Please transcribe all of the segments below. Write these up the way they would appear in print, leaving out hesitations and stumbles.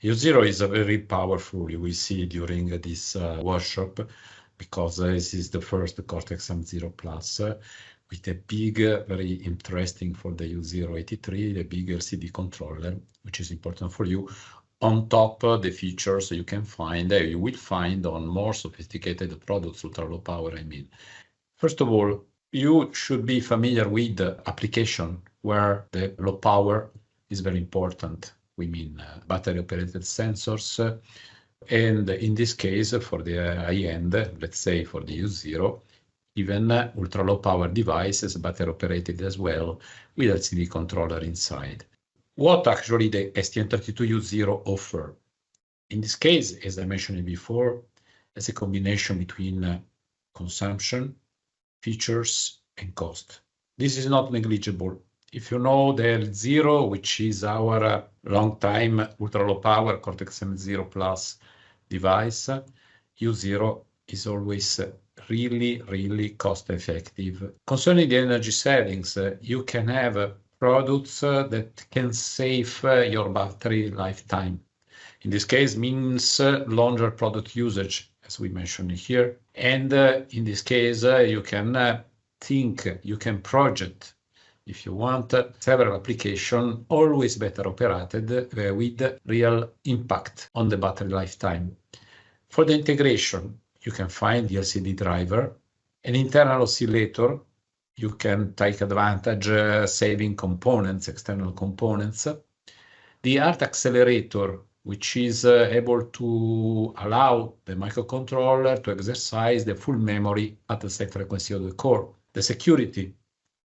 U0 is a very powerful, you will see during this workshop, because this is the first Cortex M0 Plus with a big, very interesting for the U083, the big LCD controller, which is important for you. On top, the features you can find, you will find on more sophisticated products, ultra low power, I mean. First of all, you should be familiar with the application where the low power is very important. We mean battery operated sensors. And in this case, for the high end, let's say for the U0, even ultra low power devices, battery operated as well, with LCD controller inside. What actually the STM32U0 offer? In this case, as I mentioned before, it's a combination between consumption, features, and cost. This is not negligible. If you know the L0, which is our long time ultra low power Cortex M0 Plus device, U0 is always really, really cost effective. Concerning the energy savings, you can have products that can save your battery lifetime. In this case means longer product usage, as we mentioned here. And in this case, you can you can project, if you want, several applications, always better operated with real impact on the battery lifetime. For the integration, you can find the LCD driver, an internal oscillator. You can take advantage saving components, external components. The art accelerator, which is able to allow the microcontroller to exercise the full memory at the set frequency of the core. The security.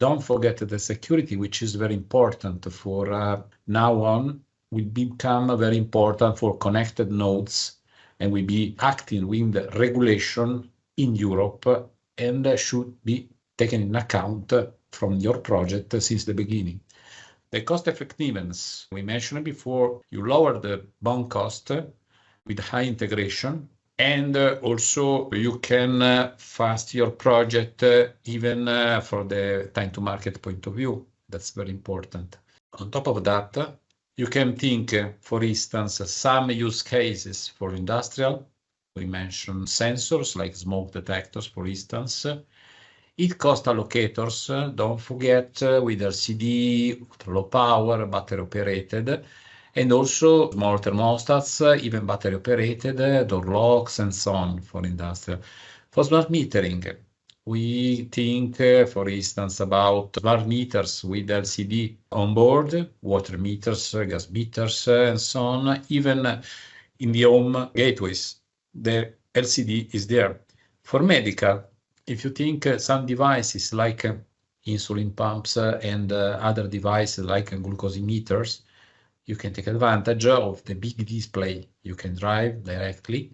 Don't forget the security, which is very important for now on, will become very important for connected nodes and will be acting with the regulation in Europe and should be taken in account from your project since the beginning. The cost effectiveness, we mentioned before, you lower the BOM cost with high integration, and also you can fast your project even for the time to market point of view. That's very important. On top of that, you can think, for instance, some use cases for industrial. We mentioned sensors like smoke detectors, for instance. Heat cost allocators, don't forget, with LCD, ultra low power, battery operated, and also small thermostats, even battery operated, door locks, and so on for industrial. For smart metering, we think, for instance, about smart meters with LCD on board, water meters, gas meters, and so on. Even in the home gateways, the LCD is there. For medical, if you think some devices like insulin pumps and other devices like glucosimeters, you can take advantage of the big display. You can drive directly.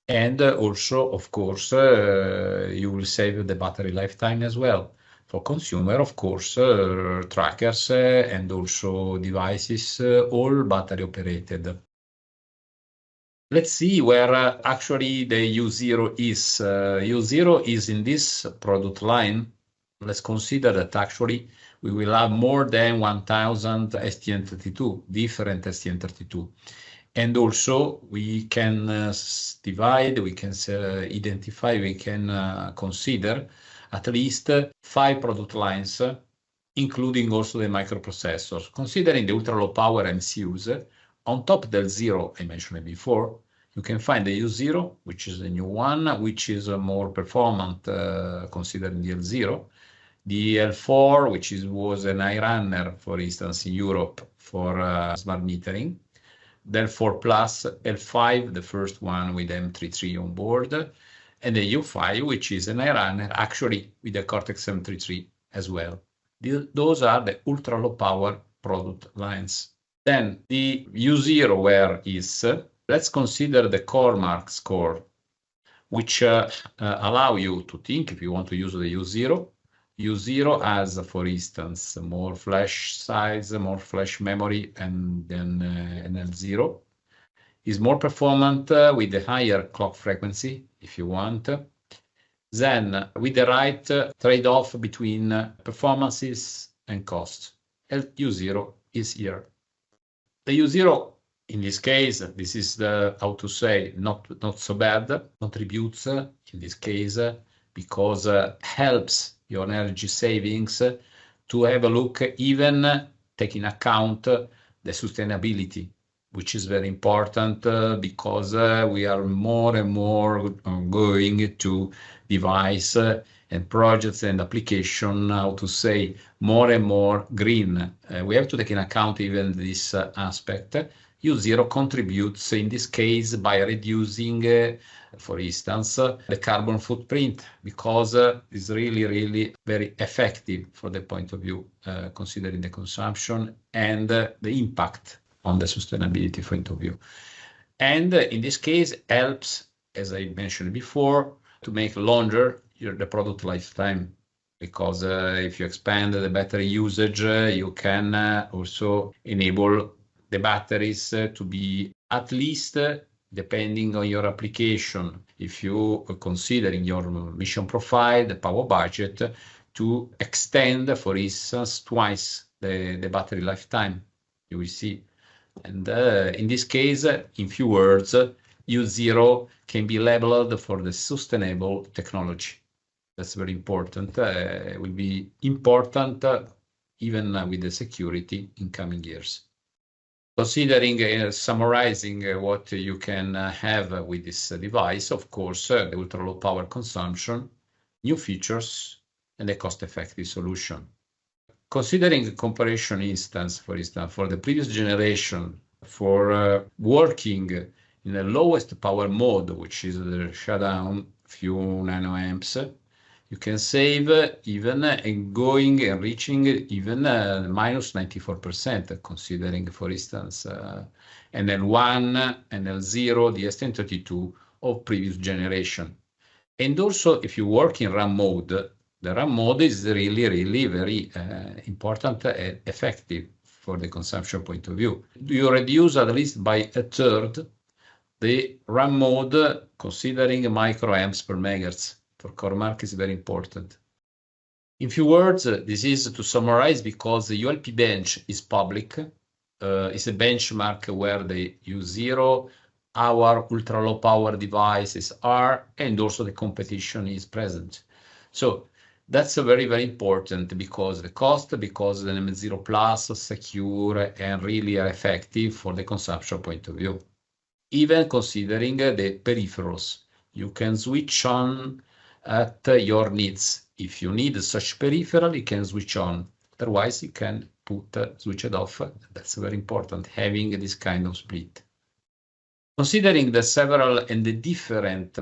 And also, of course, you will save the battery lifetime as well. For consumer, of course, trackers and also devices, all battery operated. Let's see where actually the U0 is. U0 is in this product line. Let's consider that actually we will have more than 1000 STM32, different STM32. And also we can divide, we can identify, we can consider at least 5 product lines, including also the microprocessors. Considering the ultra low power MCUs, on top of the L0 I mentioned before, you can find the U0, which is a new one, which is more performant considering the L0. The L4, which was an high runner, for instance, in Europe for smart metering. The L4 Plus, L5, the first one with M33 on board, and the U5, which is an high runner, actually with the Cortex M33 as well. Those are the ultra low power product lines. Then the U0 where is, let's consider the CoreMark score, which allow you to think if you want to use the U0. U0 has, for instance, more flash size, more flash memory, and then an L0 is more performant with a higher clock frequency, if you want. Then, with the right trade-off between performances and cost, U0 is here. The U0 In this case, this is the, how to say, not so bad, contributes in this case because helps your energy savings to have a look, even taking account the sustainability, which is very important because we are more and more going to device and projects and application, how to say, more and more green. We have to take in account even this aspect. U0 contributes in this case by reducing, for instance, the carbon footprint, because it's really very effective from the point of view, considering the consumption and the impact on the sustainability point of view. And in this case, helps, as I mentioned before, to make longer the product lifetime, because if you expand the battery usage, you can also enable the batteries to be at least, depending on your application, if you consider in your mission profile, the power budget, to extend, for instance, twice the battery lifetime, you will see. And in this case, in few words, U0 can be labeled for the sustainable technology. That's very important. It will be important even with the security in coming years. Considering, summarizing what you can have with this device, of course, the ultra-low power consumption, new features, and a cost-effective solution. Considering the comparison instance, for instance, for the previous generation, for working in the lowest power mode, which is the shutdown, few nanoamps, you can save even and going and reaching even minus 94%, considering, for instance, NL1, NL0, the STM32 of previous generation. And also, if you work in RAM mode, the RAM mode is really very important and effective for the consumption point of view. You reduce at least by a third the RAM mode, considering microamps per megahertz. For core market is very important. In few words, this is to summarize because the ULP bench is public. It's a benchmark where the U0, our ultra low power devices are, and also the competition is present. So that's very important because the cost, because the M0 Plus secure and really are effective for the consumption point of view. Even considering the peripherals, you can switch on at your needs. If you need such peripheral, you can switch on. Otherwise, you can switch it off. That's very important, having this kind of split. Considering the several and the different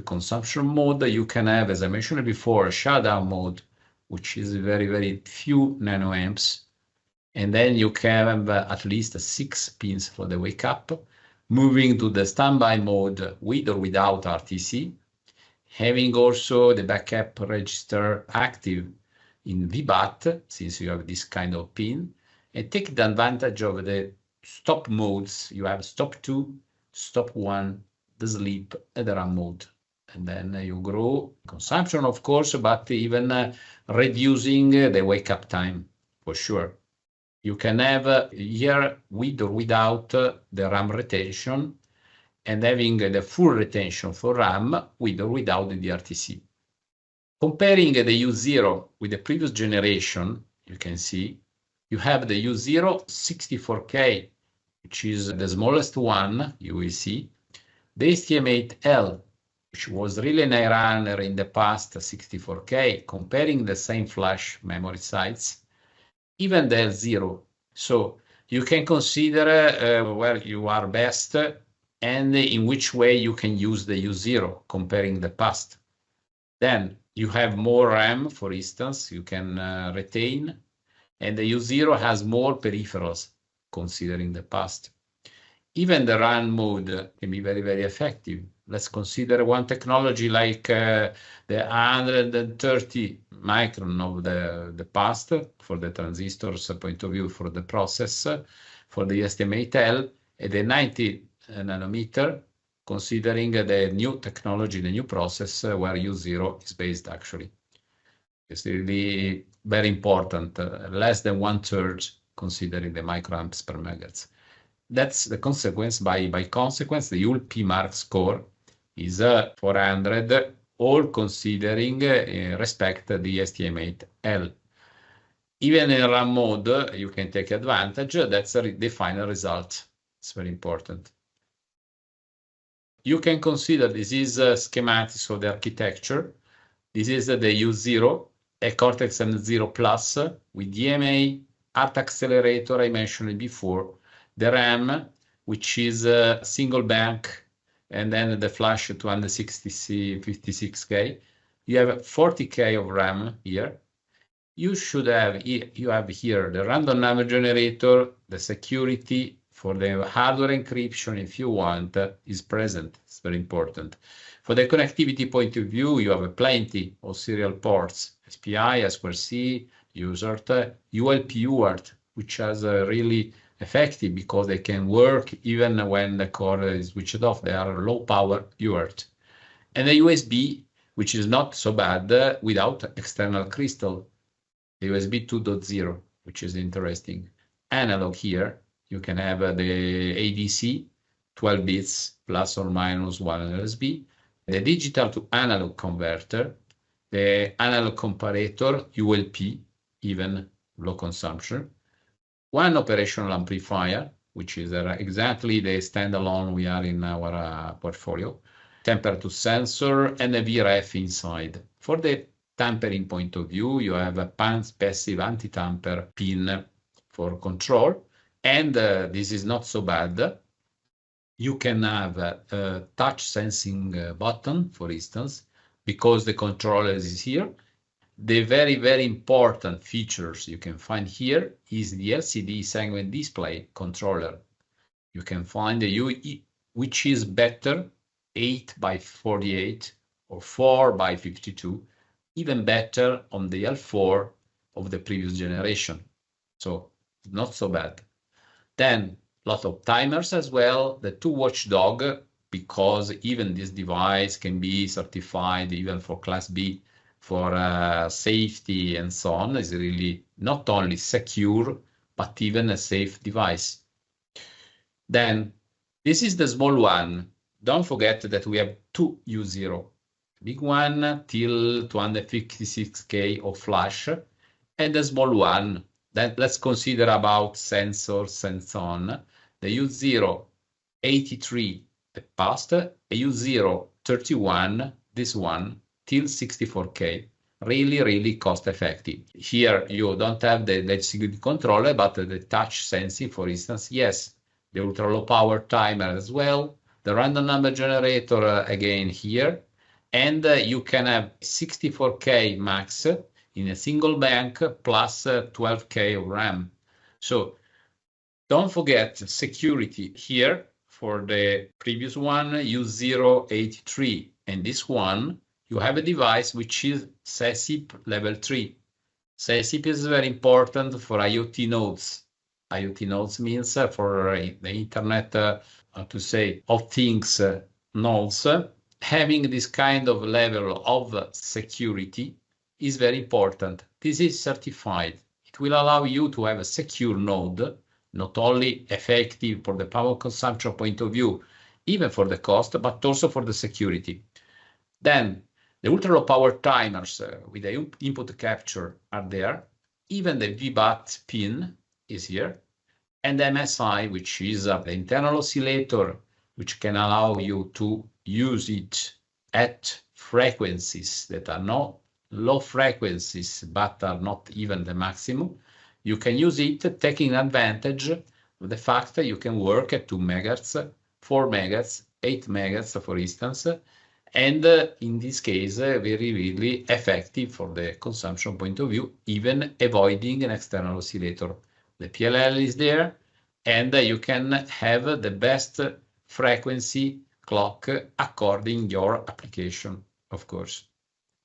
consumption mode, you can have, as I mentioned before, a shutdown mode, which is very few nanoamps. And then you can have at least 6 pins for the wake up, moving to the standby mode with or without RTC, having also the backup register active in VBAT, since you have this kind of pin, and take the advantage of the stop modes. You have stop 2, stop 1, the sleep, and the RAM mode. And then you grow consumption, of course, but even reducing the wake up time, for sure. You can have here with or without the RAM retention, and having the full retention for RAM with or without the DRTC. Comparing the U0 with the previous generation, you can see you have the U0 64K, which is the smallest one, you will see. The STM8L, which was really an high runner in the past, 64K, comparing the same flash memory size, even the L0. So you can consider where you are best and in which way you can use the U0 comparing the past. Then you have more RAM, for instance, you can retain, and the U0 has more peripherals considering the past. Even the RAM mode can be very effective. Let's consider one technology like the 130 micron of the past for the transistors point of view for the process, for the STM8L, and the 90 nanometer, considering the new technology, the new process where U0 is based actually. It's really very important, less than 1/3 considering the microamps per megahertz. that's the consequence. By consequence, the ULP mark score is 400, all considering respect the STM8L. Even in RAM mode, you can take advantage. That's the final result. It's very important. You can consider this is schematics of the architecture. This is the U0, a Cortex M0 Plus with DMA, art accelerator I mentioned before, the RAM, which is a single bank, and then the flash 256K. You have 40K of RAM here. You have here the random number generator, the security for the hardware encryption, if you want, is present. It's very important. For the connectivity point of view, you have plenty of serial ports, SPI, I2C, UART, ULP UART, which is really effective because they can work even when the core is switched off. They are low power UART. And the USB, which is not so bad without external crystal. The USB 2.0, which is interesting. Analog here, you can have the ADC, 12 bits, plus or minus 1 USB, the digital to analog converter, the analog comparator, ULP, even low consumption, one operational amplifier, which is exactly the standalone we are in our portfolio, temperature sensor, and a VRF inside. For the tampering point of view, you have a passive anti-tamper pin for control, and this is not so bad. You can have a touch sensing button, for instance, because the controller is here. The very, very important features you can find here is the LCD segment display controller. You can find the UE, which is better, 8x48 or 4x52, even better on the L4 of the previous generation. So not so bad. Then lot of timers as well, the 2 watchdog, because even this device can be certified even for Class B for safety and so on. Is really not only secure, but even a safe device. Then this is the small one. Don't forget that we have 2 U0. Big one till 256K of flash, and the small one. Then let's consider about sensors and so on. The U0 83, the past, a U0 31, this one, till 64K. Really, really cost effective. Here you don't have the security controller, but the touch sensing, for instance, yes. The ultra low power timer as well. The random number generator again here. And you can have 64K max in a single bank plus 12K of RAM. So don't forget security here for the previous one, U083. And this one, you have a device which is SESIP Level 3. SESIP is very important for IoT nodes. IoT nodes means for the Internet, of things nodes. Having this kind of level of security is very important. This is certified. It will allow you to have a secure node, not only effective for the power consumption point of view, even for the cost, but also for the security. Then the ultra low power timers with the input capture are there. Even the VBAT pin is here. And the MSI, which is the internal oscillator, which can allow you to use it at frequencies that are not low frequencies, but are not even the maximum. You can use it taking advantage of the fact that you can work at 2 MHz, 4 MHz, 8 MHz, for instance, and in this case, very, really effective for the consumption point of view, even avoiding an external oscillator. The PLL is there, and you can have the best frequency clock according your application, of course.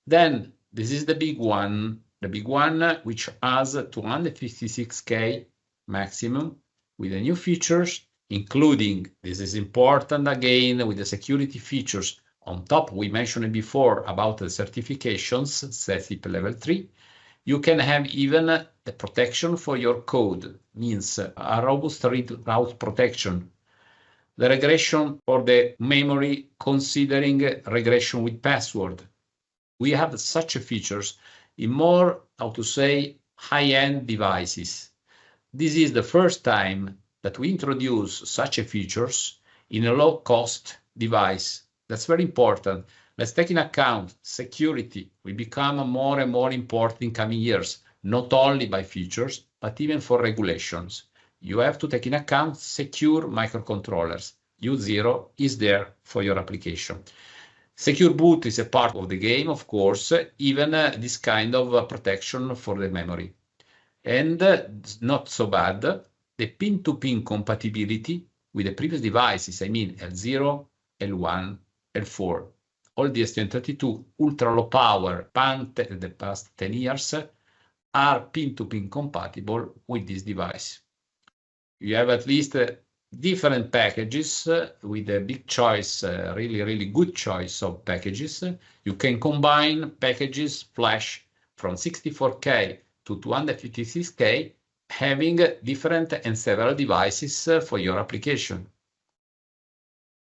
Then this is the big one which has 256K maximum with the new features, including, this is important again, with the security features on top. We mentioned it before about the certifications, SESIP Level 3, You can have even the protection for your code, means a robust read route protection. The regression for the memory, considering regression with password. We have such features in more, how to say, high-end devices. This is the first time that we introduce such features in a low-cost device. That's very important. Let's take in account security will become more and more important in coming years, not only by features, but even for regulations. You have to take in account secure microcontrollers. U0 is there for your application. Secure boot is a part of the game, of course, even this kind of protection for the memory. And not so bad, the pin-to-pin compatibility with the previous devices, I mean L0, L1, L4. All the STM32 ultra low power the past 10 years are pin-to-pin compatible with this device. You have at least different packages with a big choice, really good choice of packages. You can combine packages flash from 64K to 256K, having different and several devices for your application.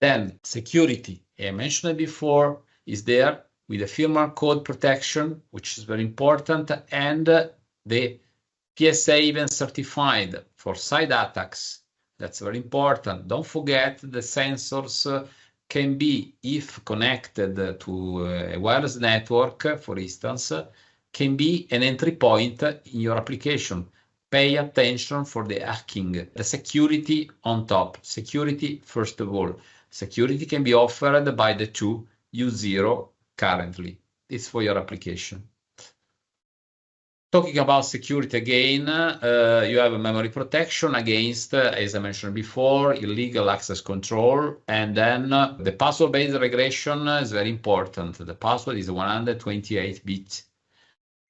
Then security, I mentioned it before, is there with the firmware code protection, which is very important, and the PSA even certified for side attacks. That's very important. Don't forget the sensors can be, if connected to a wireless network, for instance, can be an entry point in your application. Pay attention for the hacking, the security on top. Security, first of all. Security can be offered by the two U0 currently. It's for your application. Talking about security again, you have a memory protection against, as I mentioned before, illegal access control. And then the password-based regression is very important. The password is 128 bits.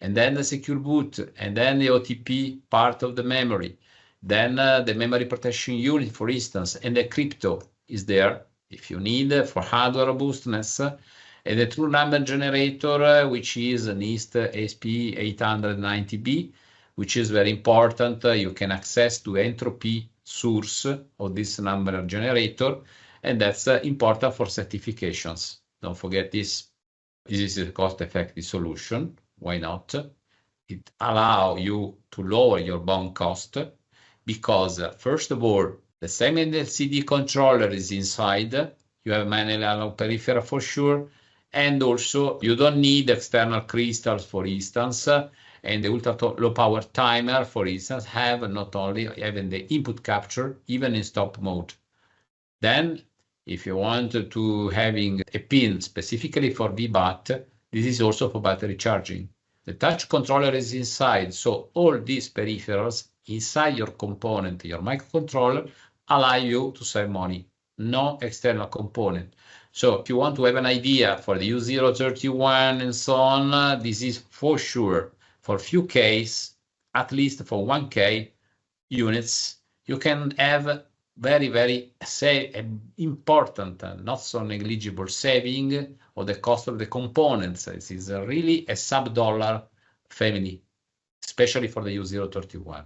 And then the secure boot, and then the OTP part of the memory. Then the memory protection unit, for instance, and the crypto is there if you need for hardware robustness. And the true number generator, which is NIST SP890B, which is very important. You can access to entropy source of this number generator, and that's important for certifications. Don't forget this. This is a cost-effective solution. Why not? It allows you to lower your BOM cost because, first of all, the same LCD controller is inside. You have manual analog peripheral for sure. And also, you don't need external crystals, for instance, and the ultra low power timer, for instance, have not only even the input capture, even in stop mode. Then, if you want to having a pin specifically for VBAT, this is also for battery charging. The touch controller is inside, so all these peripherals inside your component, your microcontroller, allow you to save money. No external component. So if you want to have an idea for the U031 and so on, this is for sure for few Ks, at least for 1K units, you can have very important, not so negligible saving of the cost of the components. This is really a sub-dollar family, especially for the U031.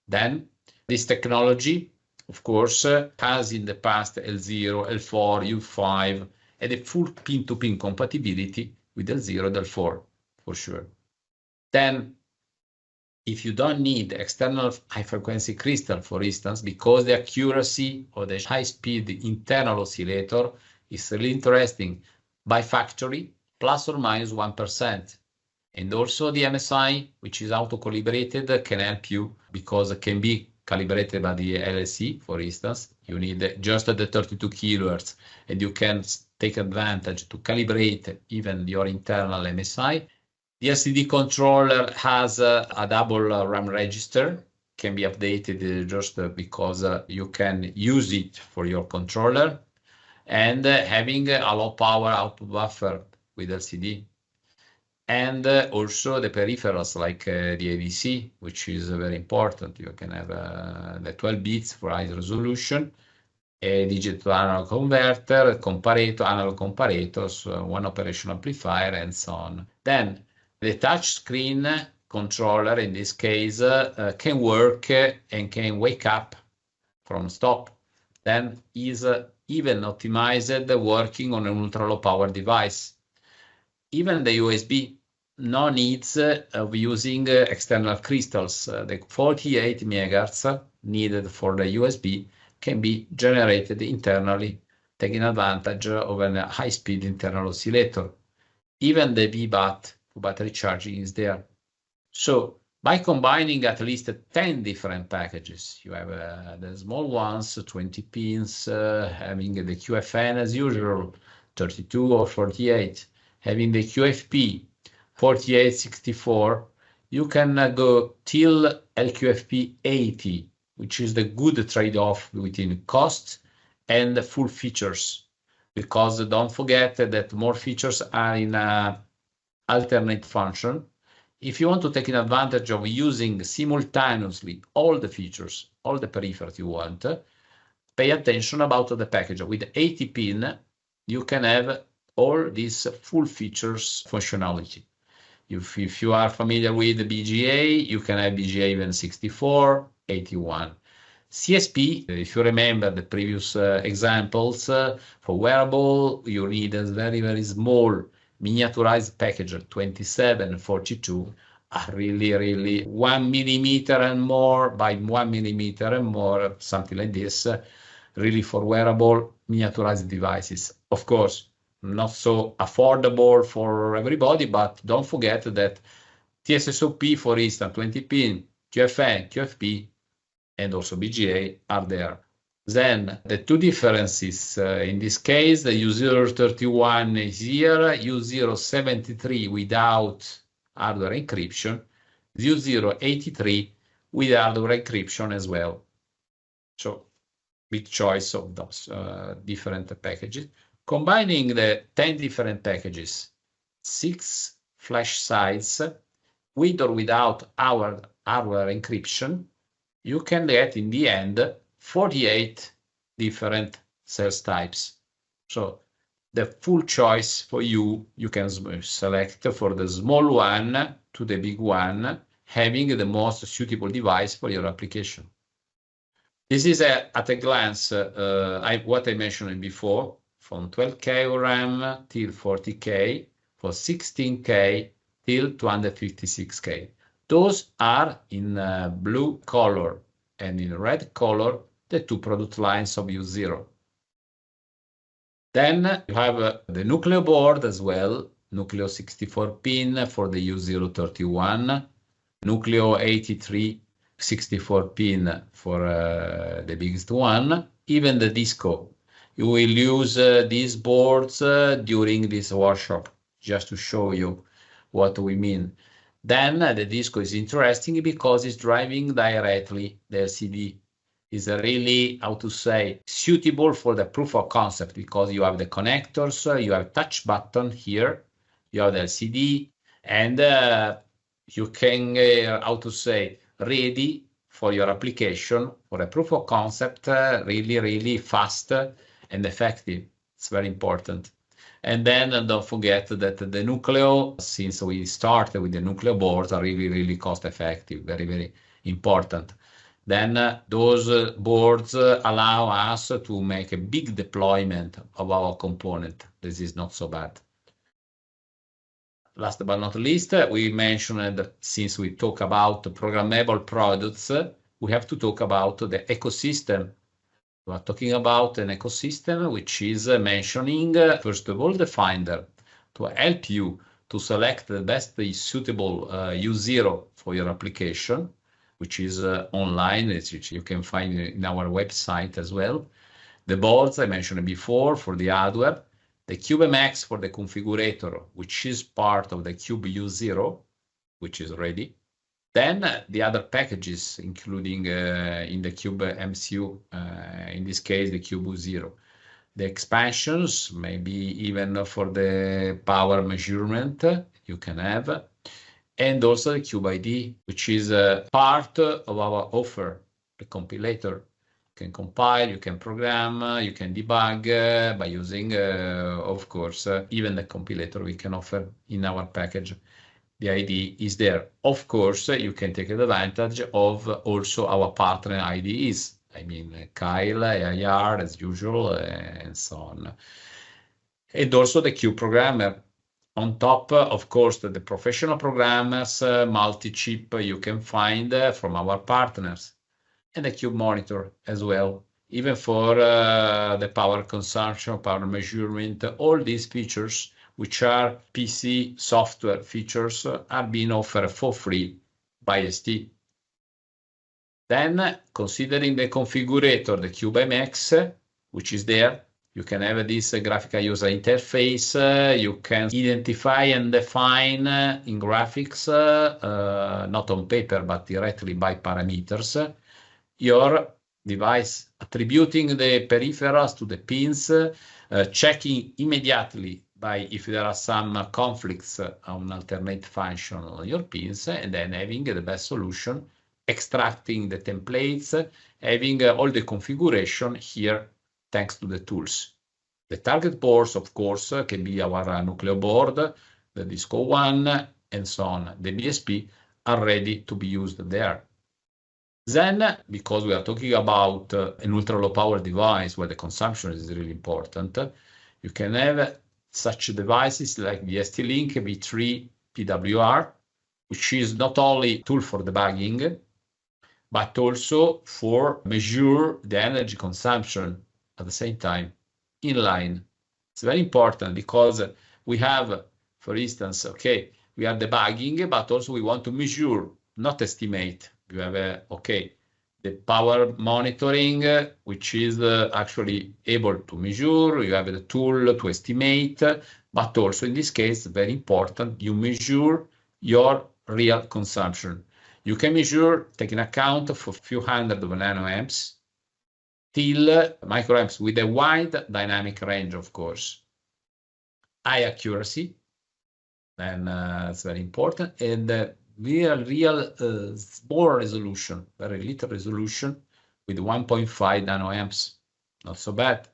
Then this technology, of course, has in the past L0, L4, U5, and a full pin-to-pin compatibility with L0 and L4, for sure. Then, if you don't need external high-frequency crystal, for instance, because the accuracy of the high-speed internal oscillator is really interesting, by factory, plus or minus 1%. And also the MSI, which is auto-calibrated, can help you because it can be calibrated by the LSE, for instance. You need just the 32 kilohertz, and you can take advantage to calibrate even your internal MSI. The LCD controller has a double RAM register, can be updated just because you can use it for your controller, and having a low power output buffer with LCD. And also the peripherals like the ADC, which is very important. You can have the 12 bits for high resolution, a digital analog converter, comparator, analog comparators, one operation amplifier, and so on. Then the touch screen controller, in this case, can work and can wake up from stop. Then is even optimized working on an ultra-low power device. Even the USB, no needs of using external crystals. The 48 megahertz needed for the USB can be generated internally, taking advantage of a high-speed internal oscillator. Even the VBAT for battery charging is there. So by combining at least 10 different packages, you have the small ones, 20 pins, having the QFN as usual, 32 or 48, having the QFP 4864, you can go till LQFP 80, which is the good trade-off between cost and the full features. Because don't forget that more features are in alternate function. If you want to take advantage of using simultaneously all the features, all the peripherals you want, pay attention about the package. With 80 pin, you can have all these full features functionality. If you are familiar with the BGA, you can have BGA even 64, 81. CSP, if you remember the previous examples, for wearable, you need a very, very small miniaturized package, 2742, are really 1 millimeter and more by 1 millimeter and more, something like this, really for wearable miniaturized devices. Of course, not so affordable for everybody, but don't forget that TSSOP, for instance, 20 pin, QFN, QFP, and also BGA are there. Then the two differences, in this case, the U031 is here, U073 without hardware encryption, U083 with hardware encryption as well. So big choice of those different packages. Combining the 10 different packages, 6 flash sites, with or without our hardware encryption, you can get in the end 48 different cells types. So the full choice for you, you can select for the small one to the big one, having the most suitable device for your application. This is at a glance what I mentioned before, from 12K RAM till 40K, for 16K till 256K. Those are in blue color and in red color, the two product lines of U0. Then you have the Nucleo board as well, Nucleo 64 pin for the U031, Nucleo 83 64 pin for the biggest one, even the Disco. You will use these boards during this workshop, just to show you what we mean. Then the Disco is interesting because it's driving directly the LCD. Is really, how to say, suitable for the proof of concept because you have the connectors, you have touch button here, you have the LCD, and you can, how to say, ready for your application for a proof of concept, really fast and effective. It's very important. And then don't forget that the Nucleo, since we started with the Nucleo boards, are really cost effective, very important. Then those boards allow us to make a big deployment of our component. This is not so bad. Last but not least, we mentioned that since we talk about programmable products, we have to talk about the ecosystem. We are talking about an ecosystem which is mentioning, first of all, the Finder to help you to select the best suitable U0 for your application, which is online, which you can find in our website as well. The boards I mentioned before for the hardware, the CubeMX for the configurator, which is part of the Cube U0, which is ready. Then the other packages, including in the Cube MCU, in this case, the Cube U0. The expansions, maybe even for the power measurement, you can have. And also the Cube ID, which is a part of our offer, the compilator. You can compile, you can program, you can debug by using, of course, even the compilator we can offer in our package. the IDE is there. Of course, you can take advantage of also our partner IDEs. I mean, Kyle, AIR, as usual, and so on. And also the Cube programmer. On top, of course, the professional programmers, multi-chip you can find from our partners. And the Cube monitor as well. Even for the power consumption, power measurement, all these features, which are PC software features, are being offered for free by ST. Then, considering the configurator, the Cube MX, which is there, you can have this graphical user interface. You can identify and define in graphics, not on paper, but directly by parameters, your device, attributing the peripherals to the pins, checking immediately by if there are some conflicts on alternate function on your pins, and then having the best solution, extracting the templates, having all the configuration here thanks to the tools. The target boards, of course, can be our Nucleo board, the Disco 1, and so on. The BSP are ready to be used there. Then, because we are talking about an ultra-low power device where the consumption is really important, you can have such devices like the ST-Link V3 PWR, which is not only a tool for debugging, but also for measure the energy consumption at the same time in line. It's very important because we have, for instance, okay, we are debugging, but also we want to measure, not estimate. You have the power monitoring, which is actually able to measure. You have the tool to estimate, but also in this case, very important, you measure your real consumption. You can measure, taking account of a few hundred of nanoamps till microamps with a wide dynamic range, of course. High accuracy, and it's very important, and real small resolution, very little resolution with 1.5 nanoamps, not so bad.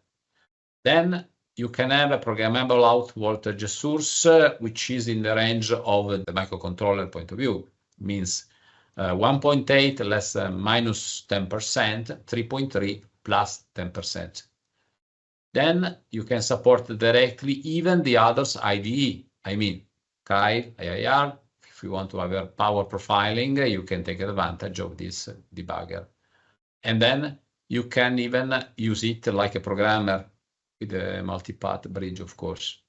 Then you can have a programmable out voltage source, which is in the range of the microcontroller point of view, means 1.8 less minus 10%, 3.3 plus 10%. Then you can support directly even the others IDE, I mean, Kyle, AIR. If you want to have a power profiling, you can take advantage of this debugger. And then you can even use it like a programmer with a multipath bridge, of course.